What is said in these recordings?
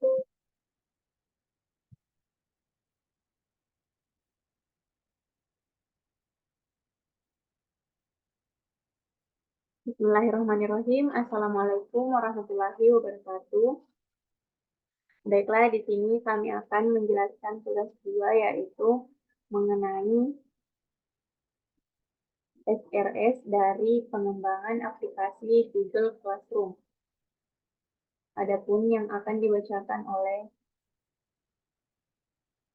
Bismillahirrahmanirrahim. Assalamualaikum warahmatullahi wabarakatuh. Baiklah, di sini kami akan menjelaskan tugas 2, yaitu mengenai SRS dari pengembangan aplikasi Google Classroom. Adapun yang akan dibacakan oleh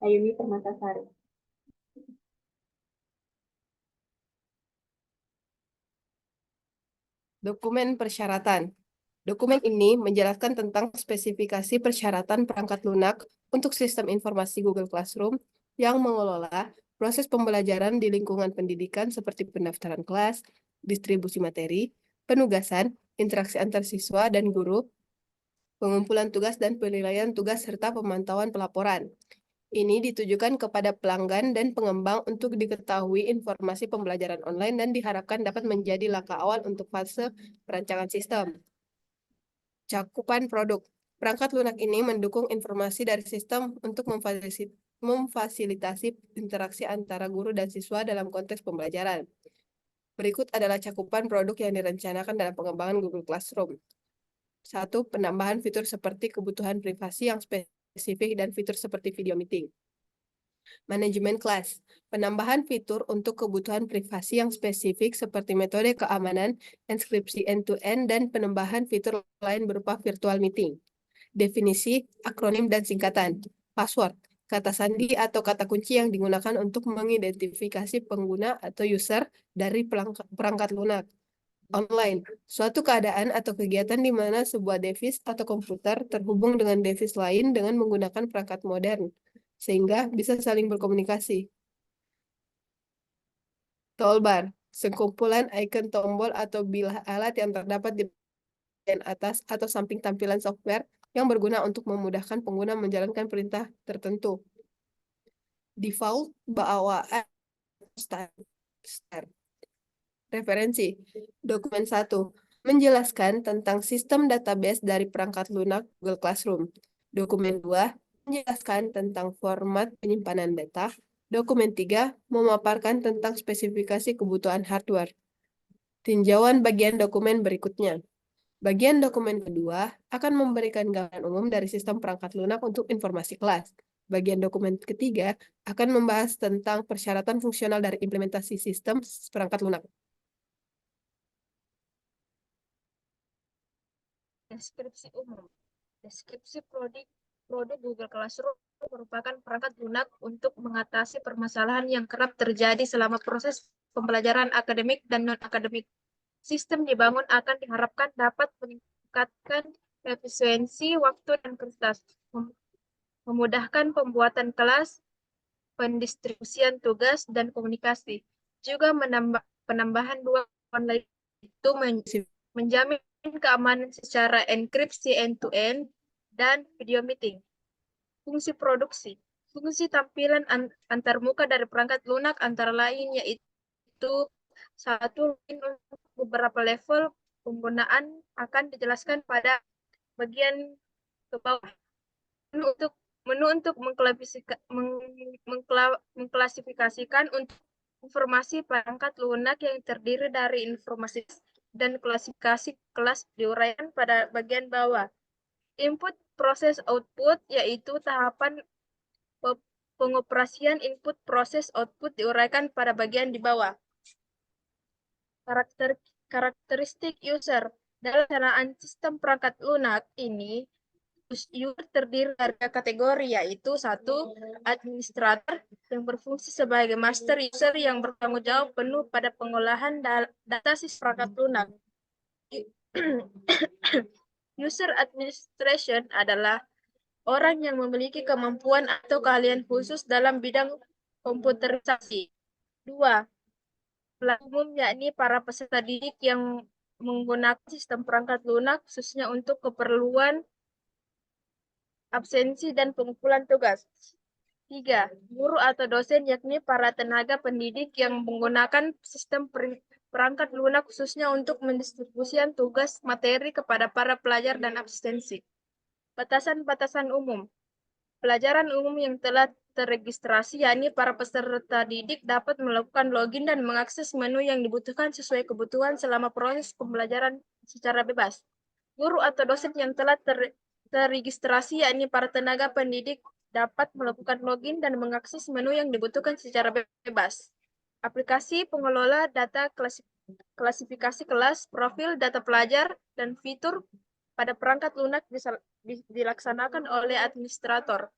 Ayumi Permatasari. Dokumen persyaratan. Dokumen ini menjelaskan tentang spesifikasi persyaratan perangkat lunak untuk sistem informasi Google Classroom yang mengelola proses pembelajaran di lingkungan pendidikan seperti pendaftaran kelas, distribusi materi, penugasan, interaksi antar siswa dan guru, pengumpulan tugas dan penilaian tugas serta pemantauan pelaporan. Ini ditujukan kepada pelanggan dan pengembang untuk diketahui informasi pembelajaran online dan diharapkan dapat menjadi langkah awal untuk fase perancangan sistem. Cakupan produk. Perangkat lunak ini mendukung informasi dari sistem untuk memfasilitasi interaksi antara guru dan siswa dalam konteks pembelajaran. Berikut adalah cakupan produk yang direncanakan dalam pengembangan Google Classroom. 1. Penambahan fitur seperti kebutuhan privasi yang spesifik dan fitur seperti video meeting. Manajemen kelas. Penambahan fitur untuk kebutuhan privasi yang spesifik seperti metode keamanan, enkripsi end-to-end, dan penambahan fitur lain berupa virtual meeting. Definisi, akronim, dan singkatan. Password, kata sandi atau kata kunci yang digunakan untuk mengidentifikasi pengguna atau user dari perangkat lunak. Online, suatu keadaan atau kegiatan di mana sebuah device atau komputer terhubung dengan device lain dengan menggunakan perangkat modern, sehingga bisa saling berkomunikasi. Toolbar, sekumpulan icon tombol atau bilah alat yang terdapat di bagian atas atau samping tampilan software yang berguna untuk memudahkan pengguna menjalankan perintah tertentu. Default bawaan start. Referensi. Dokumen 1. Menjelaskan tentang sistem database dari perangkat lunak Google Classroom. Dokumen 2. Menjelaskan tentang format penyimpanan data. Dokumen 3. Memaparkan tentang spesifikasi kebutuhan hardware. Tinjauan bagian dokumen berikutnya. Bagian dokumen kedua akan memberikan gambaran umum dari sistem perangkat lunak untuk informasi kelas. Bagian dokumen ketiga akan membahas tentang persyaratan fungsional dari implementasi sistem perangkat lunak. Deskripsi umum. Deskripsi produk Google Classroom merupakan perangkat lunak untuk mengatasi permasalahan yang kerap terjadi selama proses pembelajaran akademik dan non-akademik. Sistem dibangun akan diharapkan dapat meningkatkan efisiensi waktu dan prestasi, memudahkan pembuatan kelas, pendistribusian tugas, dan komunikasi. Juga penambahan dua online itu menjamin keamanan secara enkripsi end-to-end dan video meeting. Fungsi produksi. Fungsi tampilan antarmuka dari perangkat lunak antara lain yaitu 1. Untuk beberapa level penggunaan akan dijelaskan pada bagian ke bawah. Menu untuk mengklasifikasikan untuk informasi perangkat lunak yang terdiri dari informasi dan klasifikasi kelas diuraikan pada bagian bawah. Input, proses, output, yaitu tahapan pengoperasian input, proses, output diuraikan pada bagian di bawah. Karakteristik user. Dalam pelaksanaan sistem perangkat lunak ini, user terdiri dari kategori, yaitu 1. Administrator yang berfungsi sebagai master user yang bertanggung jawab penuh pada pengolahan data sistem perangkat lunak. User administration adalah orang yang memiliki kemampuan atau keahlian khusus dalam bidang komputerisasi. 2. Pelaku umum, yakni para peserta didik yang menggunakan sistem perangkat lunak khususnya untuk keperluan absensi dan pengumpulan tugas. 3. Guru atau dosen, yakni para tenaga pendidik yang menggunakan sistem perangkat lunak khususnya untuk mendistribusikan tugas materi kepada para pelajar dan absensi. Batasan-batasan umum. Pelajaran umum yang telah terregistrasi, yakni para peserta didik dapat melakukan login dan mengakses menu yang dibutuhkan sesuai kebutuhan selama proses pembelajaran secara bebas. Guru atau dosen yang telah terregistrasi, yakni para tenaga pendidik, dapat melakukan login dan mengakses menu yang dibutuhkan secara bebas. Aplikasi pengelola data klasifikasi kelas, profil data pelajar, dan fitur pada perangkat lunak dilaksanakan oleh administrator.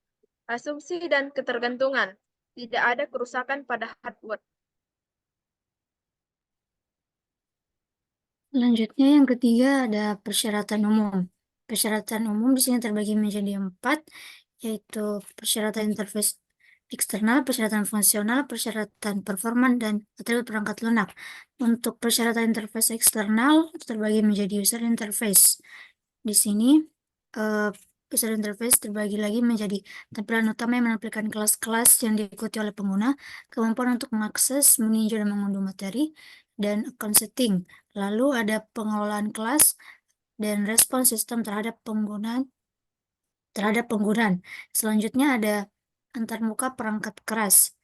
Asumsi dan ketergantungan. Tidak ada kerusakan pada hardware. Selanjutnya yang ketiga ada persyaratan umum. Persyaratan umum di sini terbagi menjadi 4, yaitu persyaratan interface eksternal, persyaratan fungsional, persyaratan performan, dan atribut perangkat lunak. Untuk persyaratan interface eksternal terbagi menjadi user interface. Di sini user interface terbagi lagi menjadi tampilan utama yang menampilkan kelas-kelas yang diikuti oleh pengguna, kemampuan untuk mengakses, meninjau, dan mengunduh materi, dan account setting. Lalu ada pengelolaan kelas dan respon sistem terhadap penggunaan. Selanjutnya ada antarmuka perangkat keras.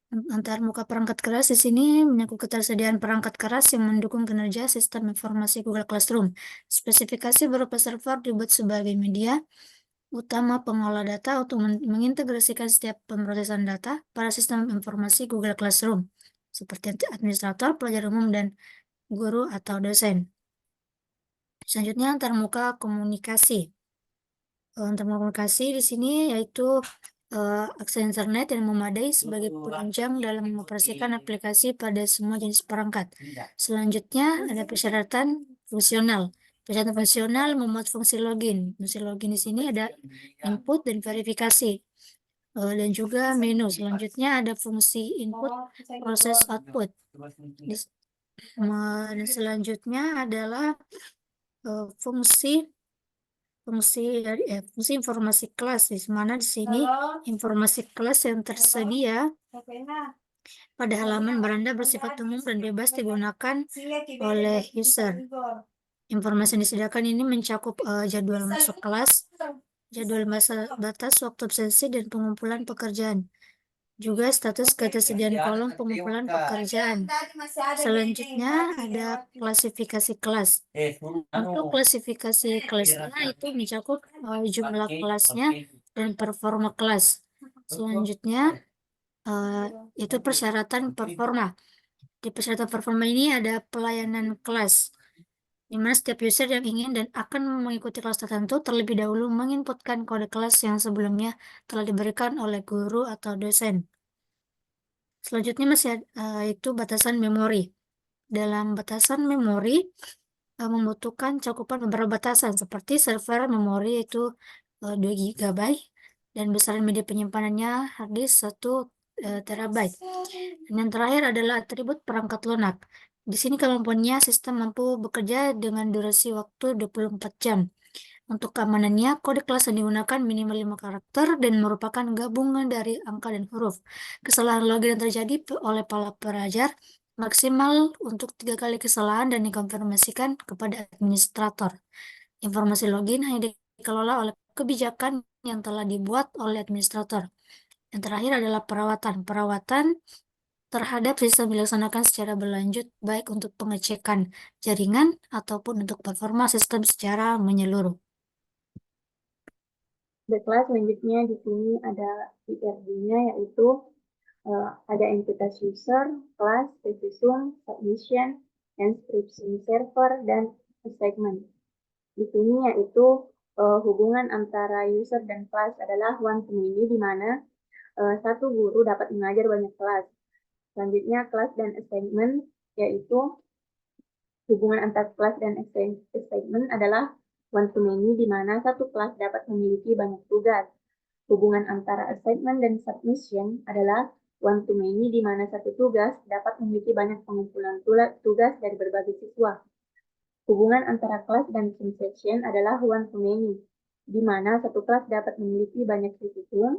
Antarmuka perangkat keras di sini menyangkut ketersediaan perangkat keras yang mendukung kinerja sistem informasi Google Classroom. Spesifikasi berupa server dibuat sebagai media utama pengolah data untuk mengintegrasikan setiap pemrosesan data pada sistem informasi Google Classroom, seperti administrator, pelajar umum, dan guru atau dosen. Selanjutnya antarmuka komunikasi. Antarmuka komunikasi di sini yaitu akses internet yang memadai sebagai penunjang dalam mengoperasikan aplikasi pada semua jenis perangkat. Selanjutnya ada persyaratan fungsional. Persyaratan fungsional memuat fungsi login. Fungsi login di sini ada input dan verifikasi. Dan juga menu. Selanjutnya ada fungsi input, proses output. Dan selanjutnya adalah fungsi informasi kelas, di mana di sini informasi kelas yang tersedia pada halaman beranda bersifat umum dan bebas digunakan oleh user. Informasi yang disediakan ini mencakup jadwal masuk kelas, jadwal batas waktu absensi, dan pengumpulan pekerjaan. Juga status ketersediaan kolom pengumpulan pekerjaan. Selanjutnya ada klasifikasi kelas. Untuk klasifikasi kelasnya itu mencakup jumlah kelasnya dan performa kelas. Selanjutnya itu persyaratan performa. Di persyaratan performa ini ada pelayanan kelas, di mana setiap user yang ingin dan akan mengikuti kelas tertentu terlebih dahulu menginputkan kode kelas yang sebelumnya telah diberikan oleh guru atau dosen. Selanjutnya masih itu batasan memori. Dalam batasan memori membutuhkan cakupan beberapa batasan seperti server memori itu 2 GB dan besaran media penyimpanannya harddisk 1 TB. Dan yang terakhir adalah atribut perangkat lunak. Di sini kemampuannya sistem mampu bekerja dengan durasi waktu 24 jam. Untuk keamanannya, kode kelas yang digunakan minimal 5 karakter dan merupakan gabungan dari angka dan huruf. Kesalahan login yang terjadi oleh para pelajar maksimal untuk 3 kali kesalahan dan dikonfirmasikan kepada administrator. Informasi login hanya dikelola oleh kebijakan yang telah dibuat oleh administrator. Yang terakhir adalah perawatan. Perawatan terhadap sistem dilaksanakan secara berlanjut, baik untuk pengecekan jaringan ataupun untuk performa sistem secara menyeluruh. Baiklah, selanjutnya di sini ada IRD-nya, yaitu ada entitas user, class, precision, submission, inscription server, dan assignment. Di sini yaitu hubungan antara user dan kelas adalah one-to-many, di mana satu guru dapat mengajar banyak kelas. Selanjutnya kelas dan assignment, yaitu hubungan antara kelas dan assignment adalah one-to-many, di mana satu kelas dapat memiliki banyak tugas. Hubungan antara assignment dan submission adalah one-to-many, di mana satu tugas dapat memiliki banyak pengumpulan tugas dari berbagai siswa. Hubungan antara kelas dan subsection adalah one-to-many, di mana satu kelas dapat memiliki banyak siswa.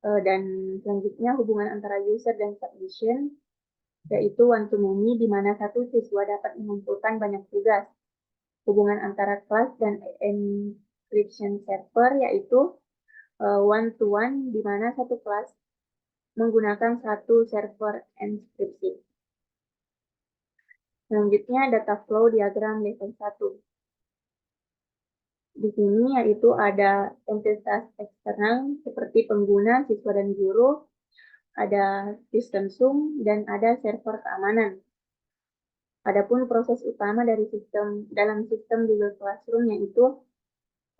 Dan selanjutnya hubungan antara user dan submission, yaitu one-to-many, di mana satu siswa dapat mengumpulkan banyak tugas. Hubungan antara kelas dan inscription server, yaitu one-to-one, di mana satu kelas menggunakan satu server inskripsi. Selanjutnya, data flow diagram level 1. Di sini yaitu ada entitas eksternal seperti pengguna, siswa, dan guru, ada sistem Zoom, dan ada server keamanan. Adapun proses utama dari dalam sistem Google Classroom yaitu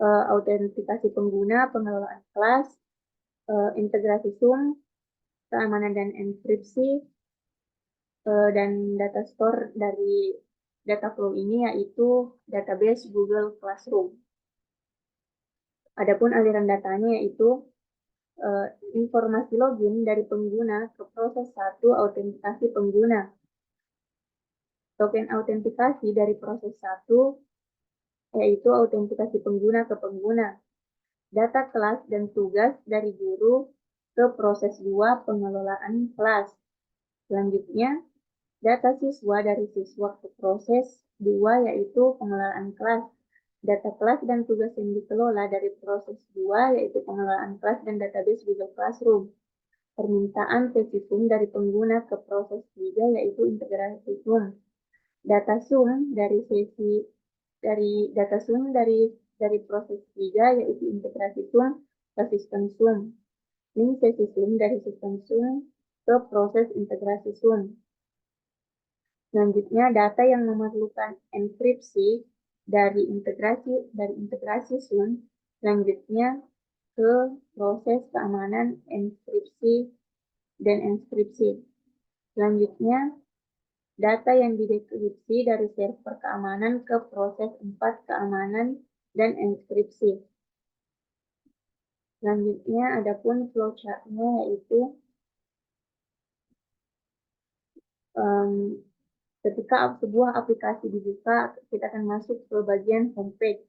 autentikasi pengguna, pengelolaan kelas, integrasi Zoom, keamanan dan enkripsi, dan data store dari data flow ini yaitu database Google Classroom. Adapun aliran datanya yaitu informasi login dari pengguna ke proses 1 autentikasi pengguna. Token autentikasi dari proses 1 yaitu autentikasi pengguna ke pengguna. Data kelas dan tugas dari guru ke proses 2 pengelolaan kelas. Selanjutnya, data siswa dari siswa ke proses 2 yaitu pengelolaan kelas. Data kelas dan tugas yang dikelola dari proses 2 yaitu pengelolaan kelas dan database Google Classroom. Permintaan sesi Zoom dari pengguna ke proses 3 yaitu integrasi Zoom. Data Zoom dari proses 3 yaitu integrasi Zoom ke sistem Zoom. Link sesi Zoom dari sistem Zoom ke proses integrasi Zoom. Selanjutnya, data yang memerlukan enkripsi dari integrasi Zoom, selanjutnya ke proses keamanan enkripsi dan enkripsi. Selanjutnya, data yang didekripsi dari server keamanan ke proses 4 keamanan dan enkripsi. Selanjutnya, adapun flowchart-nya yaitu ketika sebuah aplikasi dibuka, kita akan masuk ke bagian homepage.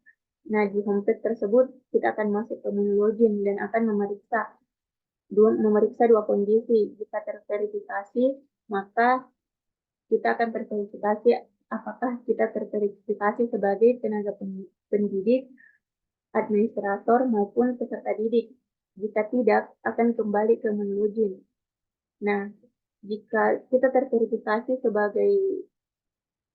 Nah, di homepage tersebut, kita akan masuk ke menu login dan akan memeriksa dua kondisi. Jika terverifikasi, maka kita akan terverifikasi apakah kita terverifikasi sebagai tenaga pendidik, administrator, maupun peserta didik. Jika tidak, akan kembali ke menu login. Nah, jika kita terverifikasi sebagai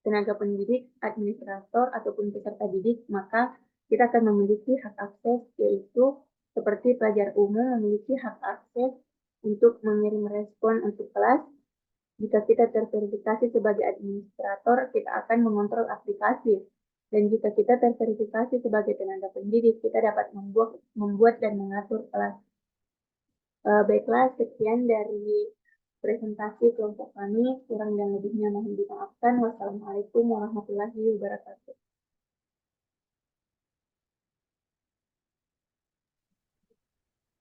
tenaga pendidik, administrator, ataupun peserta didik, maka kita akan memiliki hak akses, yaitu seperti pelajar umum memiliki hak akses untuk mengirim respon untuk kelas. Jika kita terverifikasi sebagai administrator, kita akan mengontrol aplikasi. Dan jika kita terverifikasi sebagai tenaga pendidik, kita dapat membuat dan mengatur kelas. Baiklah, sekian dari presentasi kelompok kami. Kurang dan lebihnya mohon dimaafkan. Wassalamualaikum warahmatullahi wabarakatuh.